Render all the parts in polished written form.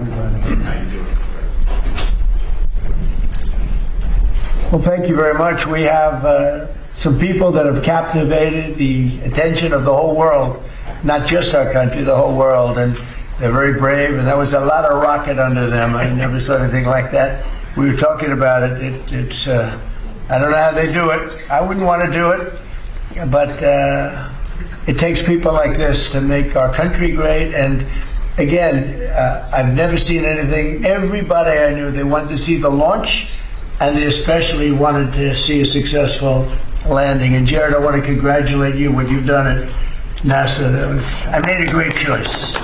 everybody. How you doing? Well, thank you very much. We have some people that have captivated the attention of the whole world, not just our country, the whole world, and they're very brave, and there was a lot of rocket under them. I never saw anything like that. We were talking about it. It's I don't know how they do it. I wouldn't want to do it, but it takes people like this to make our country great. And again, I've never seen anything. Everybody I knew, they wanted to see the launch, and they especially wanted to see a successful landing. And Jared, I want to congratulate you what you've done at NASA. I made a great choice.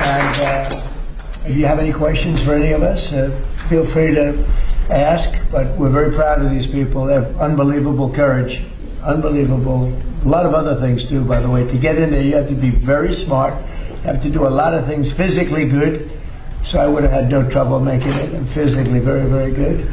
And if you have any questions for any of us, feel free to ask. But we're very proud of these people. They have unbelievable courage, unbelievable. A lot of other things too, by the way. To get in there, you have to be very smart. You have to do a lot of things physically good. So I would have had no trouble making it. I'm physically very, very good.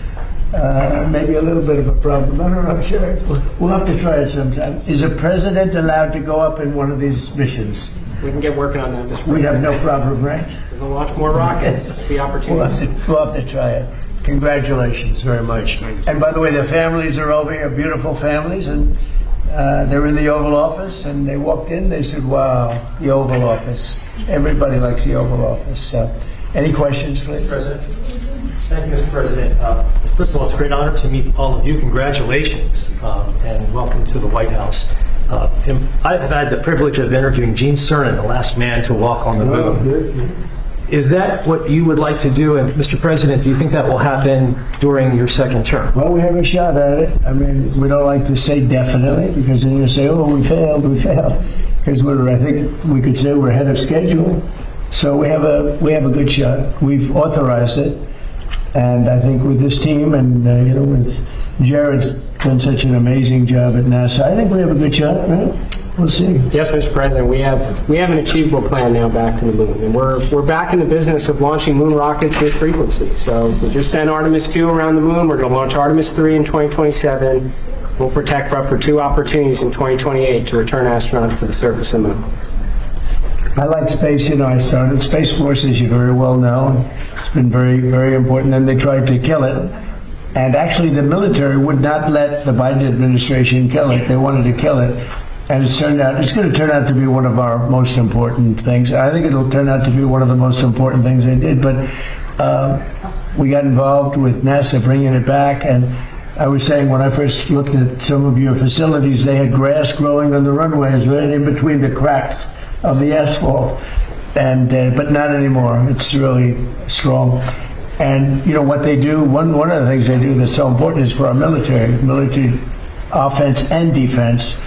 Maybe a little bit of a problem. I don't know, sure. We'll have to try it sometime. Is a president allowed to go up in one of these missions? We can get working on that, Mr. President. We'd have no problem, right? We're going to launch more rockets. The opportunities. We'll have to try it. Congratulations very much. And by the way, their families are over here, beautiful families, and they're in the Oval Office, and they walked in, they said, wow, the Oval Office. Everybody likes the Oval Office. Any questions, please? President. Thank you, Mr. President. First of all, it's a great honor to meet all of you. Congratulations, and welcome to the White House. I've had the privilege of interviewing Gene Cernan, the last man to walk on the moon. Is that what you would like to do? And Mr. President, do you think that will happen during your second term? Well, we have a shot at it. I mean, we don't like to say definitely, because then you say, oh, we failed. Because I think we could say we're ahead of schedule. So we have a good shot. We've authorized it. And I think with this team and, with Jared's done such an amazing job at NASA, I think we have a good shot, right? We'll see. Yes, Mr. President, we have an achievable plan now back to the moon, and we're back in the business of launching moon rockets with frequency. So we just sent Artemis 2 around the moon. We're going to launch Artemis 3 in 2027. We'll protect for up for 2 opportunities in 2028 to return astronauts to the surface of the moon. I like space. I started Space Force, as you very well know. It's been very, very important. And they tried to kill it. And actually, the military would not let the Biden administration kill it. They wanted to kill it. And it's going to turn out to be one of our most important things. I think it'll turn out to be one of the most important things they did. But we got involved with NASA bringing it back. And I was saying when I first looked at some of your facilities, they had grass growing on the runways right in between the cracks of the asphalt, and but not anymore. It's really strong. And what they do, one of the things they do that's so important is for our military offense and defense.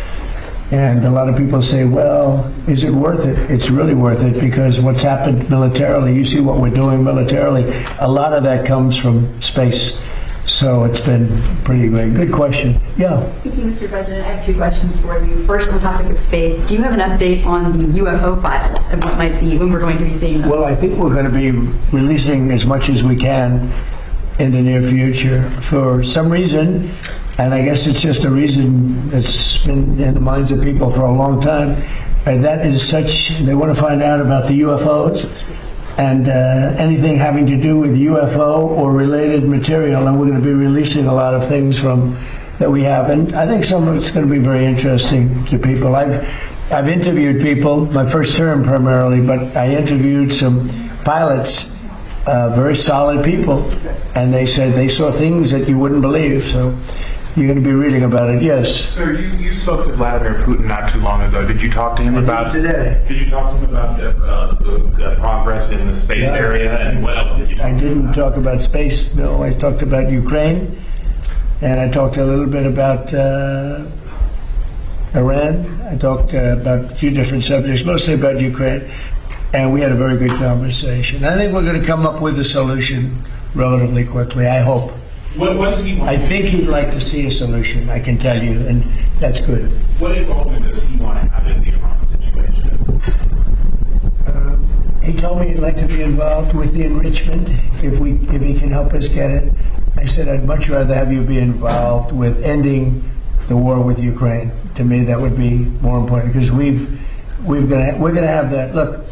And a lot of people say, well, is it worth it? It's really worth it, because what's happened militarily, you see what we're doing militarily, a lot of that comes from space. So it's been pretty great. Good question. Yeah. Thank you, Mr. President. I have 2 questions for you. First, on the topic of space, do you have an update on the UFO files and when we're going to be seeing those? Well, I think we're going to be releasing as much as we can in the near future. For some reason, and I guess it's just a reason that's been in the minds of people for a long time, and that is they want to find out about the UFOs. And anything having to do with UFO or related material, and we're going to be releasing a lot of things that we have, and I think some of it's going to be very interesting to people. I've interviewed people, my first term primarily, but I interviewed some pilots, very solid people, and they said they saw things that you wouldn't believe. So you're going to be reading about it. Yes. Sir, you spoke to Vladimir Putin not too long ago. Did you talk to him about today? Did you talk to him about the progress in the space area, and what else did you talk I didn't talk about space. No, I talked about Ukraine, and I talked a little bit about Iran. I talked about a few different subjects, mostly about Ukraine, and we had a very good conversation. I think we're going to come up with a solution relatively quickly, I hope. What does he want? I think he'd like to see a solution, I can tell you, and that's good. What involvement does he want to have in the Iran situation? He told me he'd like to be involved with the enrichment if he can help us get it. I said I'd much rather have you be involved with ending the war with Ukraine. To me, that would be more important, because we're going to have that. Look,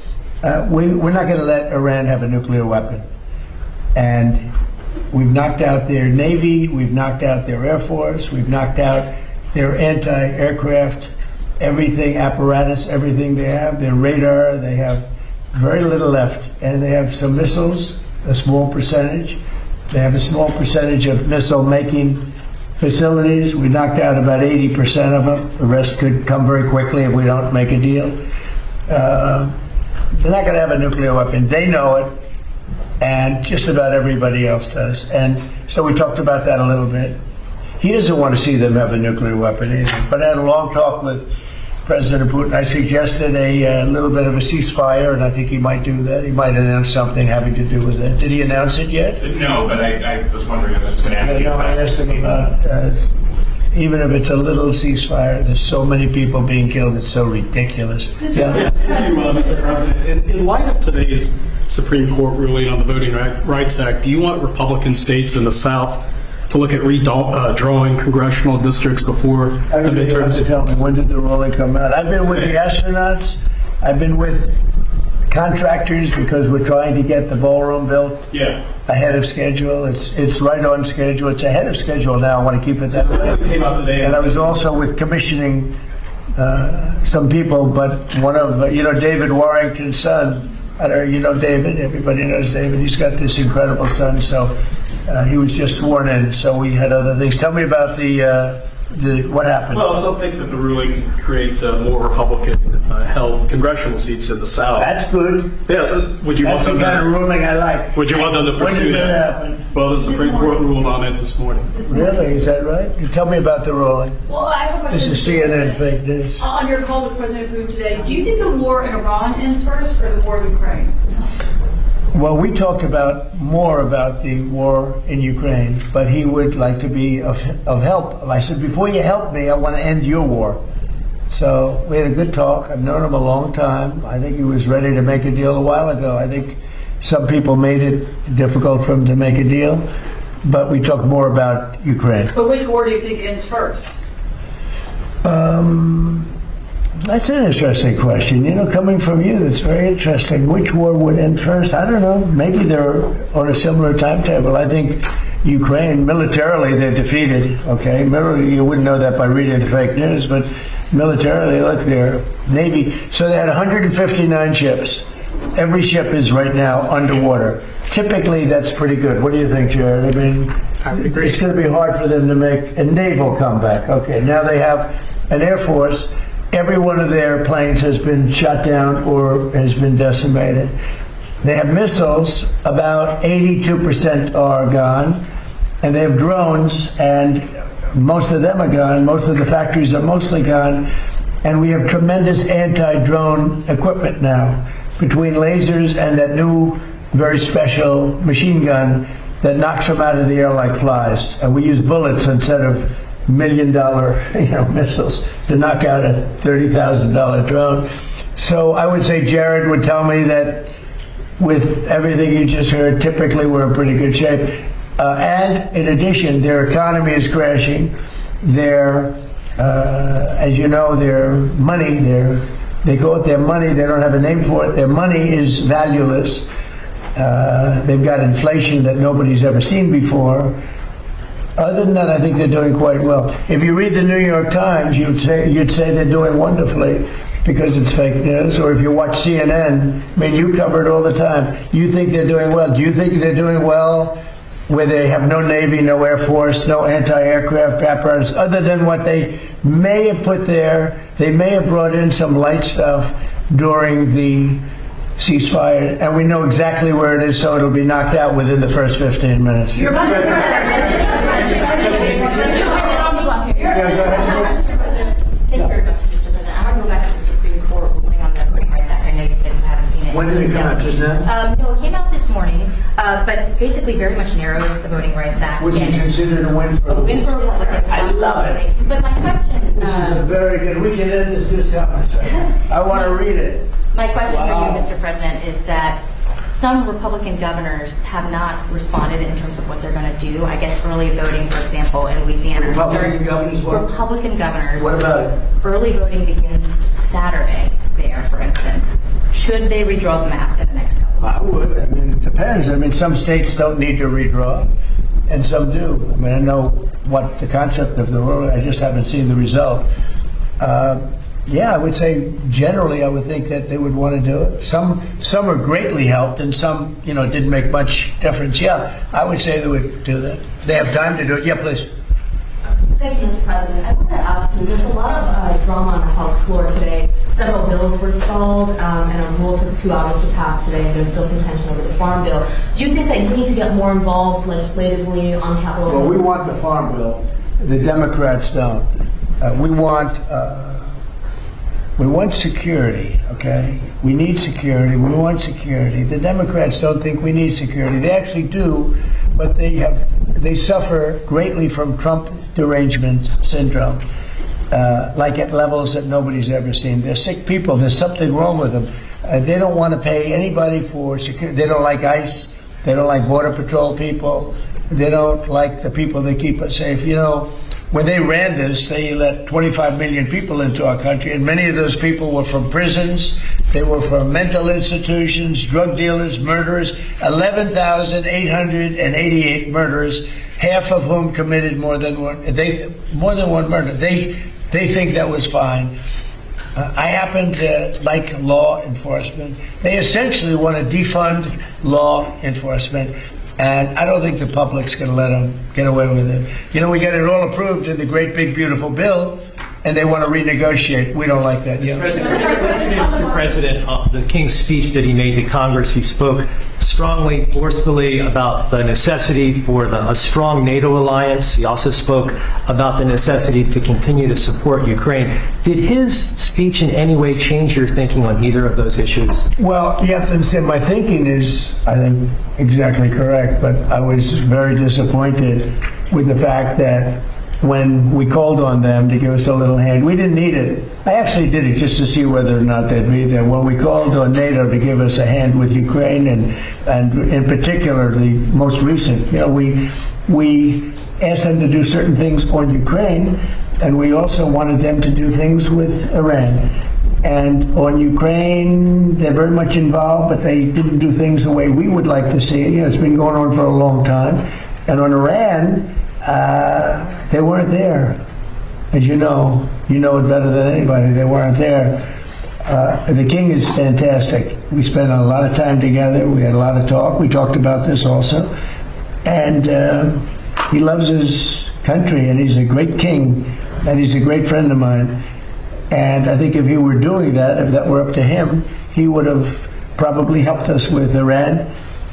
we're not going to let Iran have a nuclear weapon. And we've knocked out their Navy, we've knocked out their Air Force, we've knocked out their anti-aircraft, everything, apparatus, everything they have, their radar, they have very little left. And they have some missiles, a small percentage. They have a small percentage of missile-making facilities. We knocked out about 80% of them. The rest could come very quickly if we don't make a deal. They're not going to have a nuclear weapon. They know it, and just about everybody else does. And so we talked about that a little bit. He doesn't want to see them have a nuclear weapon either. But I had a long talk with President Putin. I suggested a little bit of a ceasefire, and I think he might do that. He might announce something having to do with it. Did he announce it yet? No, but I was wondering if I was going to ask you No, I about asked him about, even if it's a little ceasefire, there's so many people being killed, it's so ridiculous. Yeah. Thank you, Mr. President. In light of today's Supreme Court ruling on the Voting Rights Act, do you want Republican states in the South to look at redrawing congressional districts before the I don't think you have to midterms? tell me, when did the ruling come out? I've been with the astronauts, I've been with contractors because we're trying to get the ballroom built Yeah. ahead of schedule. It's right on schedule. It's ahead of schedule now. I want to keep it that way. It came out today. And I was also with commissioning some people, but one of, David Warrington's son, I don't know, you know David, everybody knows David. He's got this incredible son, so he was just sworn in, so we had other things. Tell me about what happened. Well, some think that the ruling can create more Republican-held congressional seats in the South. That's good. Yeah, would you want That's the them kind of to? ruling I like. Would you want them to When pursue did that that? happen? Well, the Supreme Court ruled on it this morning. Really? Is that right? Tell me about the ruling. Well, I have a This question. is CNN fake news. On your call with President Putin today, do you think the war in Iran ends first or the war in Ukraine? Well, we talked more about the war in Ukraine, but he would like to be of help. I said, before you help me, I want to end your war. So we had a good talk. I've known him a long time. I think he was ready to make a deal a while ago. I think some people made it difficult for him to make a deal, but we talked more about Ukraine. But which war do you think ends first? That's an interesting question. Coming from you, that's very interesting. Which war would end first? I don't know. Maybe they're on a similar timetable. I think Ukraine, militarily, they're defeated. Okay, you wouldn't know that by reading the fake news, but militarily, look, their Navy. So they had 159 ships. Every ship is right now underwater. Typically, that's pretty good. What do you think, Jared? I mean, it's going to be hard for them to make a naval comeback. Okay, now they have an Air Force. Every one of their planes has been shot down or has been decimated. They have missiles, about 82% are gone, and they have drones, and most of them are gone. Most of the factories are mostly gone, and we have tremendous anti-drone equipment now, between lasers and that new, very special machine gun that knocks them out of the air like flies. And we use bullets instead of $1 million, missiles to knock out a $30,000 drone. So I would say Jared would tell me that with everything you just heard, typically we're in pretty good shape. And in addition, their economy is crashing. Their, as you know, their money, they call it their money, they don't have a name for it. Their money is valueless. They've got inflation that nobody's ever seen before. Other than that, I think they're doing quite well. If you read the New York Times, you'd say they're doing wonderfully because it's fake news. Or if you watch CNN, I mean, you cover it all the time. You think they're doing well. Do you think they're doing well where they have no Navy, no Air Force, no anti-aircraft apparatus, other than what they may have put there? They may have brought in some light stuff during the ceasefire, and we know exactly where it is, so it'll be knocked out within the first 15 minutes. Mr. President, I want to go back to the Supreme Court ruling on the Voting Rights Act. I know you said you haven't seen it. When did it come out, just now? No, it came out this morning, but basically very much narrows the Voting Rights Act. Would you and consider it a win for a win for Republicans. I love it. absolutely. But my question, This is a very good, we can end this conversation. I want to read it. my question Wow. for you, Mr. President, is that some Republican governors have not responded in terms of what they're going to do. I guess early voting, for example, in Louisiana. Republican governors what? Republican governors. What about it? Early voting begins Saturday there, for instance. Should they redraw the map in the next couple of I would. I mean, it depends. I mean, some states don't need to redraw, and some do. I mean, I know what the concept of the rule. I just haven't seen the result. Yeah, I would say generally, I would think that they would want to do it. Some are greatly helped, and some, didn't make much difference. Yeah, I would say they would do that. They have time to do it. Yeah, please. Thank you, Mr. President. I want to ask you, there's a lot of drama on the House floor today. Several bills were stalled, and a rule took 2 hours to pass today, and there's still some tension over the farm bill. Do you think that you need to get more involved legislatively on Capitol Hill? Well, we want the farm bill. The Democrats don't. We want security, okay? We need security. We want security. The Democrats don't think we need security. They actually do, but they suffer greatly from Trump derangement syndrome, like at levels that nobody's ever seen. They're sick people. There's something wrong with them. They don't want to pay anybody for security. They don't like ICE. They don't like Border Patrol people. They don't like the people that keep us safe. When they ran this, they let 25 million people into our country, and many of those people were from prisons. They were from mental institutions, drug dealers, murderers. 11,888 murderers, half of whom committed more than one murder. They think that was fine. I happen to like law enforcement. They essentially want to defund law enforcement. And I don't think the public's going to let them get away with it. We got it all approved in the great big beautiful bill, and they want to renegotiate. We don't like that. Mr. President, the King's speech that he made to Congress, he spoke strongly, forcefully about the necessity for a strong NATO alliance. He also spoke about the necessity to continue to support Ukraine. Did his speech in any way change your thinking on either of those issues? Well, you have to understand, my thinking is, I think, exactly correct, but I was very disappointed with the fact that when we called on them to give us a little hand, we didn't need it. I actually did it just to see whether or not they'd be there. When we called on NATO to give us a hand with Ukraine, and in particular the most recent, we asked them to do certain things on Ukraine, and we also wanted them to do things with Iran. And on Ukraine, they're very much involved, but they didn't do things the way we would like to see it. It's been going on for a long time. And on Iran, they weren't there. As you know it better than anybody. They weren't there. The king is fantastic. We spent a lot of time together. We had a lot of talk. We talked about this also. And he loves his country, and he's a great king, and he's a great friend of mine. And I think if he were doing that, if that were up to him, he would have probably helped us with Iran.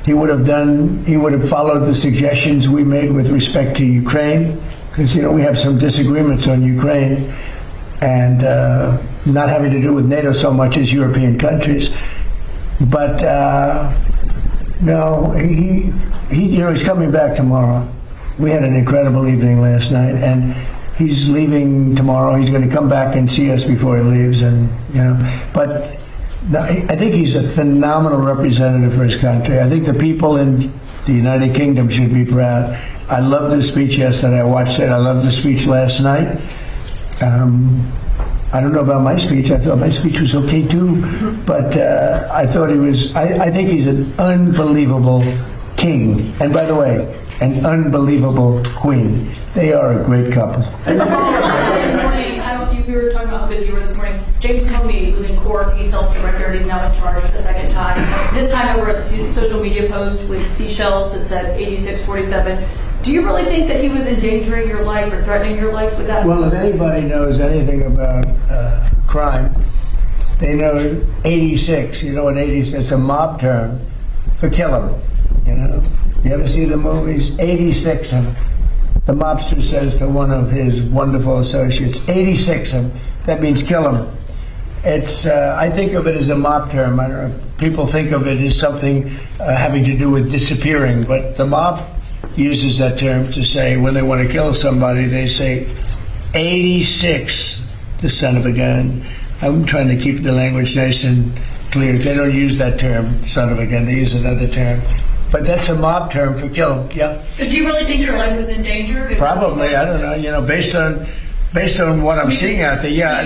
He would have followed the suggestions we made with respect to Ukraine, because we have some disagreements on Ukraine, and not having to do with NATO so much as European countries. But no, he's coming back tomorrow. We had an incredible evening last night, and he's leaving tomorrow. He's going to come back and see us before he leaves, but. I think he's a phenomenal representative for his country. I think the people in the United Kingdom should be proud. I loved his speech yesterday. I watched it. I loved the speech last night. I don't know about my speech. I thought my speech was okay too, but I thought he was. I think he's an unbelievable king. And by the way, an unbelievable queen. They are a great couple. This morning, I don't know if you were talking about how busy you were this morning. James Comey was in court. He self-surrendered. He's now in charge a second time. This time there were a social media post with seashells that said 8647. Do you really think that he was endangering your life or threatening your life with that? Well, if anybody knows anything about crime, they know 86. You know what 86? It's a mob term for kill him. You ever see the movies? 86 him. The mobster says to one of his wonderful associates, 86 him. That means kill him. It's. I think of it as a mob term. I don't know. People think of it as something having to do with disappearing, but the mob uses that term to say when they want to kill somebody, they say 86, the son of a gun. I'm trying to keep the language nice and clear. They don't use that term, son of a gun. They use another term. But that's a mob term for kill him. Yeah. But do you really think your life was in danger? Probably. I don't know. Based on what I'm seeing out there, yeah.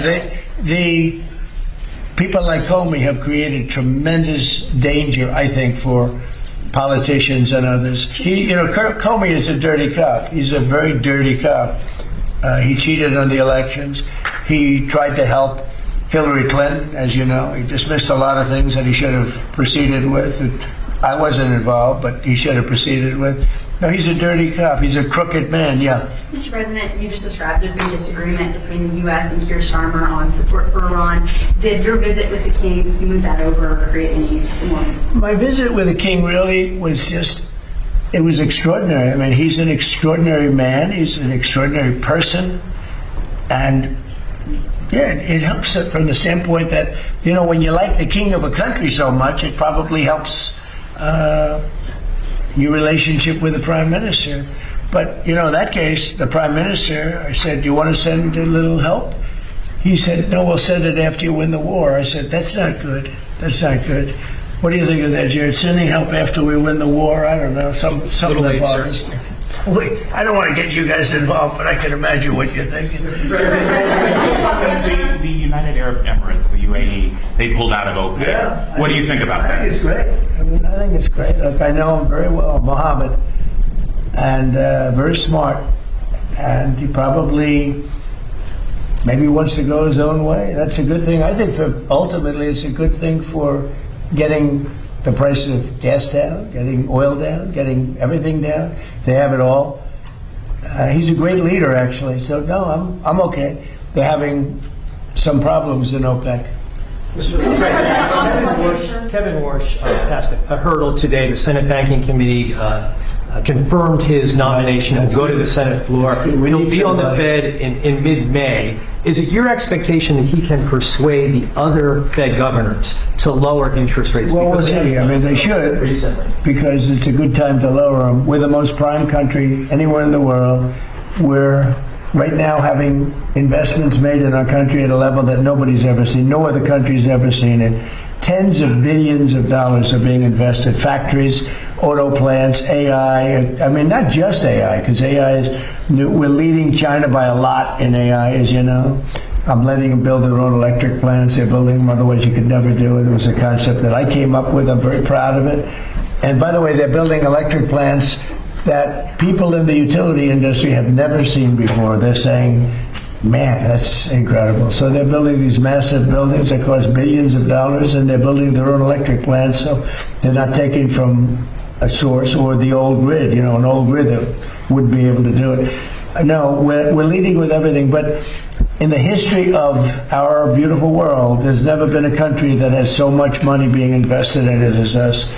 people like Comey have created tremendous danger, I think, for politicians and others. Comey is a dirty cop. He's a very dirty cop. He cheated on the elections. He tried to help Hillary Clinton, as you know. He dismissed a lot of things that he should have proceeded with. I wasn't involved, but he should have proceeded with. No, he's a dirty cop. He's a crooked man, yeah. Mr. President, you just described there's been disagreement between the U.S. and Keir Starmer on support for Iran. Did your visit with the king smooth that over or create any more? My visit with the king really was it was extraordinary. I mean, he's an extraordinary man. He's an extraordinary person. And yeah, it helps it from the standpoint that, when you like the king of a country so much, it probably helps your relationship with the prime minister. But, in that case, the prime minister, I said, do you want to send a little help? He said, no, we'll send it after you win the war. I said, that's not good. That's not good. What do you think of that, Jared? Sending help after we win the war? I don't know. Something that bothers me. Wait, I don't want to get you guys involved, but I can imagine what you're thinking. The United Arab Emirates, the UAE, they pulled out of OPEC. Yeah, what do you think about that? I think it's great. I think it's great. Look, I know him very well, Mohammed, and very smart. And he probably maybe wants to go his own way. That's a good thing. I think ultimately it's a good thing for getting the price of gas down, getting oil down, getting everything down. They have it all. He's a great leader, actually. So no, I'm okay. They're having some problems in OPEC. Mr. President, Kevin Warsh passed a hurdle today. The Senate Banking Committee confirmed his nomination and will go to the Senate floor. He'll be on the Fed in mid-May. Is it your expectation that he can persuade the other Fed governors to lower interest rates? Well, we'll see. I mean, they should, because it's a good time to lower them. We're the most prime country anywhere in the world. We're right now having investments made in our country at a level that nobody's ever seen. No other country's ever seen it. Tens of billions of dollars are being invested. Factories, auto plants, AI. I mean, not just AI, because AI is, we're leading China by a lot in AI, as you know. I'm letting them build their own electric plants. They're building them, otherwise you could never do it. It was a concept that I came up with. I'm very proud of it. And by the way, they're building electric plants that people in the utility industry have never seen before. They're saying, man, that's incredible. So they're building these massive buildings that cost billions of dollars, and they're building their own electric plants, so they're not taking from a source or the old grid, an old grid that would be able to do it. No, we're leading with everything, but in the history of our beautiful world, there's never been a country that has so much money being invested in it as us.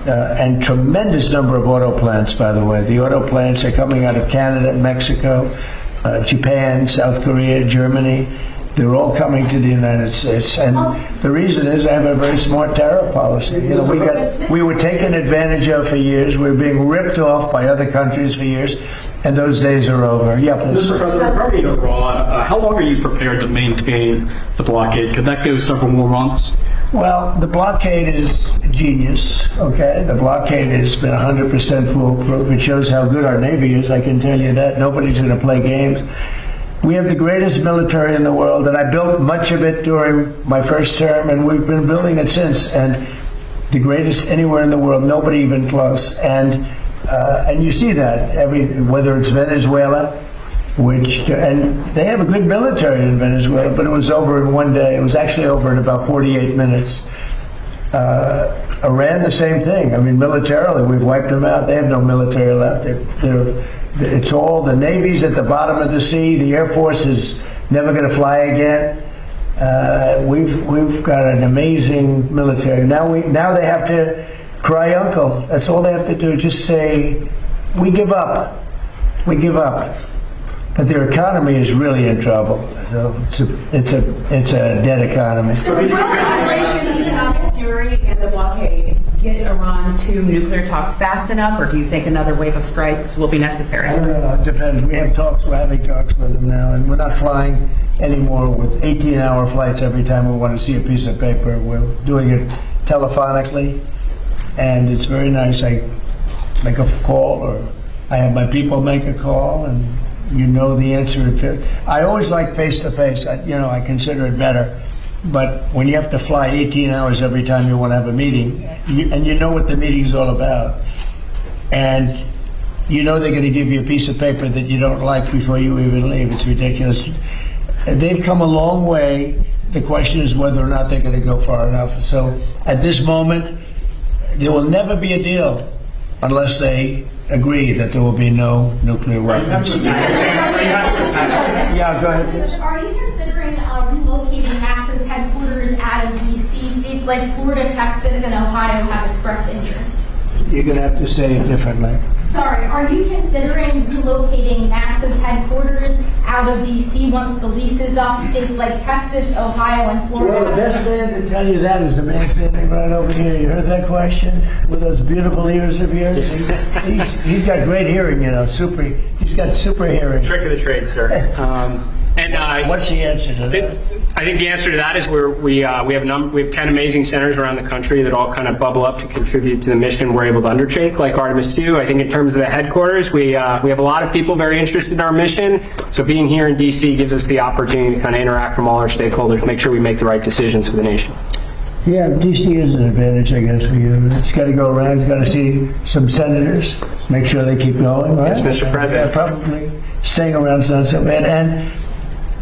And tremendous number of auto plants, by the way. The auto plants are coming out of Canada, Mexico, Japan, South Korea, Germany. They're all coming to the United States. And the reason is I have a very smart tariff policy. We were taken advantage of for years. We were being ripped off by other countries for years. And those days are over. Yeah, please. Mr. President, regarding Iran, how long are you prepared to maintain the blockade? Could that go several more months? Well, the blockade is genius, okay? The blockade has been 100% foolproof. It shows how good our Navy is, I can tell you that. Nobody's going to play games. We have the greatest military in the world, and I built much of it during my first term, and we've been building it since. And the greatest anywhere in the world, nobody even close. And you see that, whether it's Venezuela, and they have a good military in Venezuela, but it was over in one day. It was actually over in about 48 minutes. Iran, the same thing. I mean, militarily, we've wiped them out. They have no military left. It's all, the Navy's at the bottom of the sea. The Air Force is never going to fly again. We've got an amazing military. Now they have to cry uncle. That's all they have to do. Just say, we give up. We give up. But their economy is really in trouble. So it's a dead economy. So will the economic fury and the blockade get Iran to nuclear talks fast enough, or do you think another wave of strikes will be necessary? I don't know. It depends. We have talks. We're having talks with them now, and we're not flying anymore with 18-hour flights every time we want to see a piece of paper. We're doing it telephonically, and it's very nice. I make a call, or I have my people make a call, and you know the answer. I always like face-to-face. I consider it better. But when you have to fly 18 hours every time you want to have a meeting, and you know what the meeting's all about, and you know they're going to give you a piece of paper that you don't like before you even leave, it's ridiculous. They've come a long way. The question is whether or not they're going to go far enough. So at this moment, there will never be a deal unless they agree that there will be no nuclear weapons. Yeah, go ahead. Are you considering relocating NASA's headquarters out of D.C.? States like Florida, Texas, and Ohio have expressed interest. You're going to have to say it differently. Sorry, are you considering relocating NASA's headquarters out of D.C. once the lease is up? States like Texas, Ohio, and Florida. Well, the best man to tell you that is the man standing right over here. You heard that question with those beautiful ears of yours? He's got great hearing, you know. He's got super hearing. Trick of the trade, sir. What's the answer to that? I think the answer to that is we have 10 amazing centers around the country that all kind of bubble up to contribute to the mission we're able to undertake, like Artemis 2. I think in terms of the headquarters, we have a lot of people very interested in our mission. So being here in D.C. gives us the opportunity to kind of interact from all our stakeholders, make sure we make the right decisions for the nation. Yeah, D.C. is an advantage, I guess, for you. It's got to go around. It's got to see some senators, make sure they keep going, right? Yes, Mr. President. Yeah, probably staying around is not so bad. And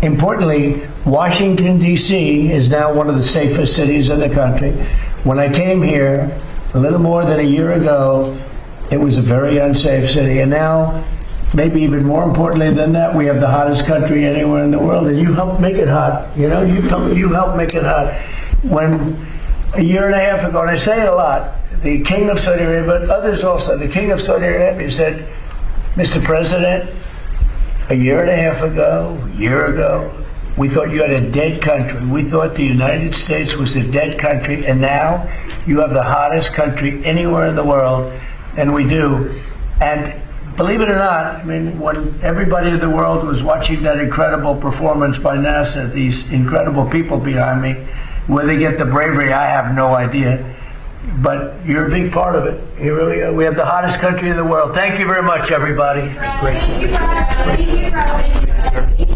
importantly, Washington, D.C. is now one of the safest cities in the country. When I came here a little more than a year ago, it was a very unsafe city. And now, maybe even more importantly than that, we have the hottest country anywhere in the world. And you helped make it hot. You know, you helped make it hot. When a year and a half ago, and I say it a lot, the King of Saudi Arabia, but others also, the King of Saudi Arabia said, Mr. President, a year and a half ago, we thought you had a dead country. We thought the United States was a dead country, and now you have the hottest country anywhere in the world, and we do. And believe it or not, I mean, when everybody in the world was watching that incredible performance by NASA, these incredible people behind me, where they get the bravery, I have no idea. But you're a big part of it. You really are. We have the hottest country in the world. Thank you very much, everybody. Thank you, President.